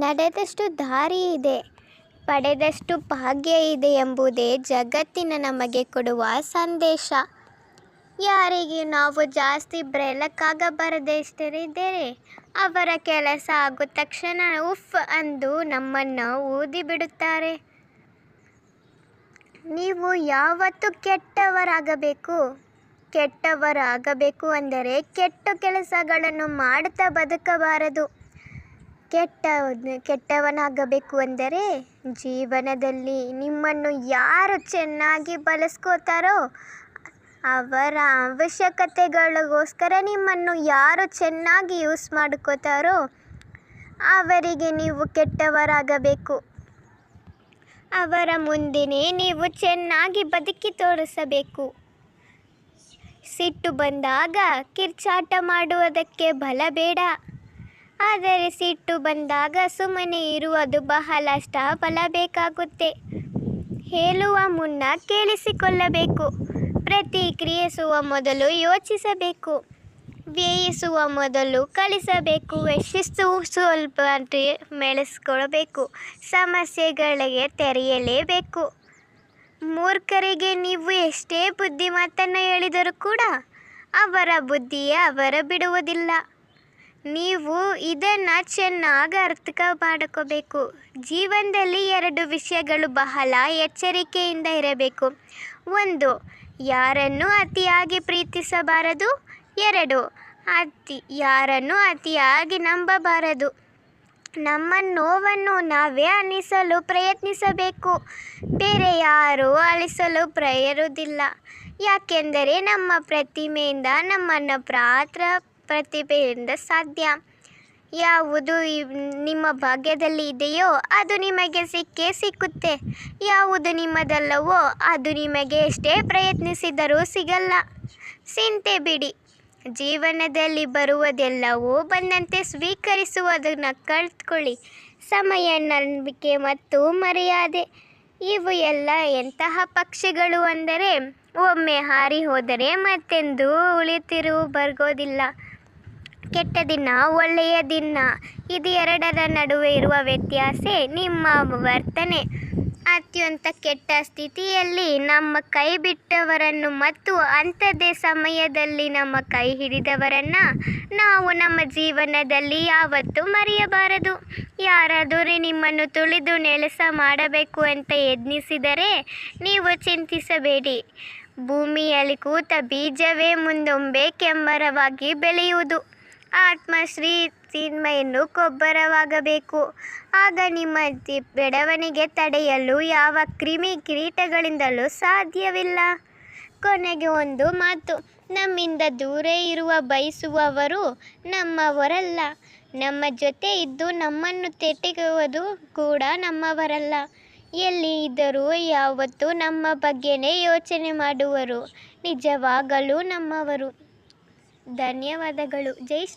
ನಡೆದಷ್ಟು ದಾರಿ ಇದೆ, ಪಡೆದಷ್ಟು ಭಾಗ್ಯ ಇದೆ ಎಂಬುದೇ ಜಗತ್ತಿನ ನಮಗೆ ಕೊಡುವ ಸಂದೇಶ. ಯಾರಿಗೆ ನಾವು ಜಾಸ್ತಿ ಬೆರಕಾಗಬಾರದೆಷ್ಟರಿದ್ದರೆ ಅವರ ಕೆಲಸ ಆಗುವ ತಕ್ಷಣ ಉಫ್ ಅಂದು ನಮ್ಮನ್ನು ಊದಿ ಬಿಡುತ್ತಾರೆ. ನೀವು ಯಾವತ್ತೂ ಕೆಟ್ಟವರಾಗಬೇಕು ಅಂದರೆ ಕೆಟ್ಟ ಕೆಲಸಗಳನ್ನು ಮಾಡುತ್ತಾ ಬದುಕಬಾರದು. ಕೆಟ್ಟವನಾಗಬೇಕು ಅಂದರೆ ಜೀವನದಲ್ಲಿ ನಿಮ್ಮನ್ನು ಯಾರು ಚೆನ್ನಾಗಿ ಬಳಸ್ಕೋತಾರೋ, ಅವರ ಅವಶ್ಯಕತೆಗಳಿಗೋಸ್ಕರ ನಿಮ್ಮನ್ನು ಯಾರು ಚೆನ್ನಾಗಿ ಯೂಸ್ ಮಾಡ್ಕೋತಾರೋ ಅವರಿಗೆ ನೀವು ಕೆಟ್ಟವರಾಗಬೇಕು. ಅವರ ಮುಂದೆಯೇ ನೀವು ಚೆನ್ನಾಗಿ ಬದುಕಿ ತೋರಿಸಬೇಕು. ಸಿಟ್ಟು ಬಂದಾಗ ಕಿರ್ಚಾಟ ಮಾಡುವುದಕ್ಕೆ ಬಲ ಬೇಡ, ಆದರೆ ಸಿಟ್ಟು ಬಂದಾಗ ಸುಮ್ಮನೆ ಇರುವುದು ಬಹಳಷ್ಟ ಬಲ ಬೇಕಾಗುತ್ತೆ. ಹೇಳುವ ಮುನ್ನ ಕೇಳಿಸಿಕೊಳ್ಳಬೇಕು. ಪ್ರತಿಕ್ರಿಯಿಸುವ ಮೊದಲು ಯೋಚಿಸಬೇಕು. ವ್ಯಯಿಸುವ ಮೊದಲು ಕಳಿಸಬೇಕು. ಶಿಸ್ತು ಸ್ವಲ್ಪ ಬೆಳೆಸ್ಕೊಳ್ಬೇಕು. ಸಮಸ್ಯೆಗಳಿಗೆ ತೆರೆಯಲೇಬೇಕು. ಮೂರ್ಖರಿಗೆ ನೀವು ಎಷ್ಟೇ ಬುದ್ಧಿಮಾತನ್ನು ಹೇಳಿದರೂ ಕೂಡ ಅವರ ಬುದ್ಧಿಯೇ ಅವರ ಬಿಡುವುದಿಲ್ಲ. ನೀವು ಇದನ್ನು ಚೆನ್ನಾಗಿ ಅರ್ಥ ಮಾಡ್ಕೋಬೇಕು. ಜೀವನದಲ್ಲಿ 2 ವಿಷಯಗಳು ಬಹಳ ಎಚ್ಚರಿಕೆಯಿಂದ ಇರಬೇಕು. 1, ಯಾರನ್ನು ಅತಿಯಾಗಿ ಪ್ರೀತಿಸಬಾರದು. 2, ಯಾರನ್ನು ಅತಿಯಾಗಿ ನಂಬಬಾರದು. ನಮ್ಮ ನೋವನ್ನು ನಾವೇ ಅಳಿಸಲು ಪ್ರಯತ್ನಿಸಬೇಕು, ಬೇರೆ ಯಾರೂ ಅಳಿಸಲು ಬರುವುದಿಲ್ಲ. ಯಾಕೆಂದರೆ ನಮ್ಮ ಪ್ರತಿಭೆಯಿಂದ ನಮ್ಮನ್ನು ಪ್ರತಿಭೆಯಿಂದ ಸಾಧ್ಯ. ಯಾವುದು ನಿಮ್ಮ ಭಾಗ್ಯದಲ್ಲಿ ಇದೆಯೋ ಅದು ನಿಮಗೆ ಸಿಕ್ಕೇ ಸಿಕ್ಕುತ್ತೆ. ಯಾವುದು ನಿಮ್ಮದಲ್ಲವೋ ಅದು ನಿಮಗೆ ಎಷ್ಟೇ ಪ್ರಯತ್ನಿಸಿದರೂ ಸಿಗಲ್ಲ. ಚಿಂತೆ ಬಿಡಿ. ಜೀವನದಲ್ಲಿ ಬರುವುದೆಲ್ಲವೂ ಬಂದಂತೆ ಸ್ವೀಕರಿಸುವುದನ್ನು ಕಲಿತ್ಕೊಳ್ಳಿ. ಸಮಯ, ನಂಬಿಕೆ ಮತ್ತು ಮರ್ಯಾದೆ ಇವು ಎಲ್ಲ ಎಂತಹ ಪಕ್ಷಿಗಳು ಅಂದರೆ ಒಮ್ಮೆ ಹಾರಿ ಹೋದರೆ ಮತ್ತೆಂದೂ ಉಳಿತಿರು ಬರೋದಿಲ್ಲ. ಕೆಟ್ಟ ದಿನ, ಒಳ್ಳೆಯ ದಿನ ಇದು 2ರ ನಡುವೆ ಇರುವ ವ್ಯತ್ಯಾಸ ನಿಮ್ಮ ವರ್ತನೆ. ಅತ್ಯಂತ ಕೆಟ್ಟ ಸ್ಥಿತಿಯಲ್ಲಿ ನಮ್ಮ ಕೈ ಬಿಟ್ಟವರನ್ನು ಮತ್ತು ಅಂಥದ್ದೇ ಸಮಯದಲ್ಲಿ ನಮ್ಮ ಕೈ ಹಿಡಿದವರನ್ನು ನಾವು ನಮ್ಮ ಜೀವನದಲ್ಲಿ ಯಾವತ್ತೂ ಮರೆಯಬಾರದು. ಯಾರಾದರೂ ನಿಮ್ಮನ್ನು ತುಳಿದು ನೆಲಸ ಮಾಡಬೇಕು ಅಂತ ಯತ್ನಿಸಿದರೆ ನೀವು ಚಿಂತಿಸಬೇಡಿ. ಭೂಮಿಯಲ್ಲಿ ಕೂತ ಬೀಜವೇ ಮುಂದೊಮ್ಮೆ ಕೆಮ್ಮರವಾಗಿ ಬೆಳೆಯುವುದು. ಆತ್ಮಶ್ರೀಮೆಯನ್ನು ಗೊಬ್ಬರವಾಗಬೇಕು. ಆಗ ನಿಮ್ಮ ಬೆಳವಣಿಗೆ ತಡೆಯಲು ಯಾವ ಕ್ರಿಮಿ ಕೀಟಗಳಿಂದಲೂ ಸಾಧ್ಯವಿಲ್ಲ. ಕೊನೆಗೆ ಒಂದು ಮಾತು, ನಮ್ಮಿಂದ ದೂರ ಇರುವ ಬಯಸುವವರು ನಮ್ಮವರಲ್ಲ. ನಮ್ಮ ಜೊತೆ ಇದ್ದು ನಮ್ಮನ್ನು ತೆಗೆಯುವುದು ಕೂಡ ನಮ್ಮವರಲ್ಲ. ಎಲ್ಲಿ ಇದ್ದರೂ ಯಾವತ್ತೂ ನಮ್ಮ ಬಗ್ಗೆನೇ ಯೋಚನೆ ಮಾಡುವರು ನಿಜವಾಗಲೂ ನಮ್ಮವರು. ಧನ್ಯವಾದಗಳು. ಜೈ ಶ್ರೀ